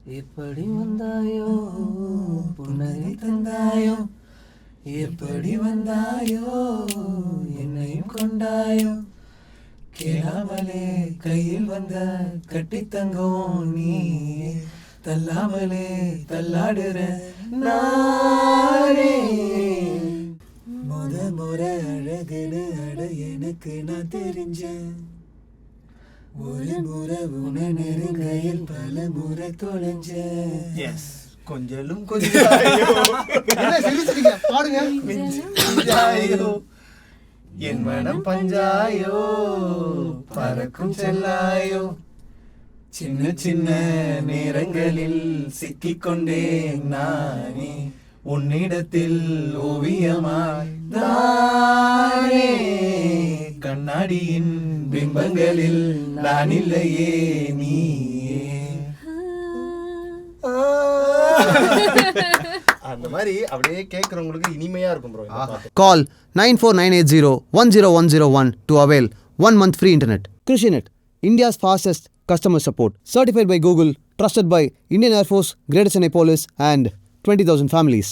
எப்படி வந்தாயோ புன்னகை தந்தாயோ, எப்படி வந்தாயோ என்னையும் கொண்டாயோ, கேளாமலே கையில் வந்த கட்டித்தங்கம் நீ, தள்ளாமலே தள்ளாடுற நானே. முறை அழகுன்னு அட எனக்கு நான் தெரிஞ்சேன், ஒரு முறை உன நெருங்கையில் பல முறை தொலைஞ்சேன். கொஞ்சலும் கொஞ்சாயோ என் மனம் பஞ்சாயோ, பறக்கும் செல்லாயோ, சின்ன சின்ன நேரங்களில் சிக்கிக்கொண்டேன் நானே, உன்னிடத்தில் ஓவியமாய் தானே, கண்ணாடியின் பிம்பங்களில் நான் இல்லையே நீயே. அந்த மாதிரி அப்படியே கேட்குறவங்களுக்கு இனிமையா இருக்கும் bro. Call 9498010101 to avail 1 month free internet. Krishinet, India's fastest customer support. Certified by Google, trusted by Indian Air Force, Greater Chennai Police and 20,000 families.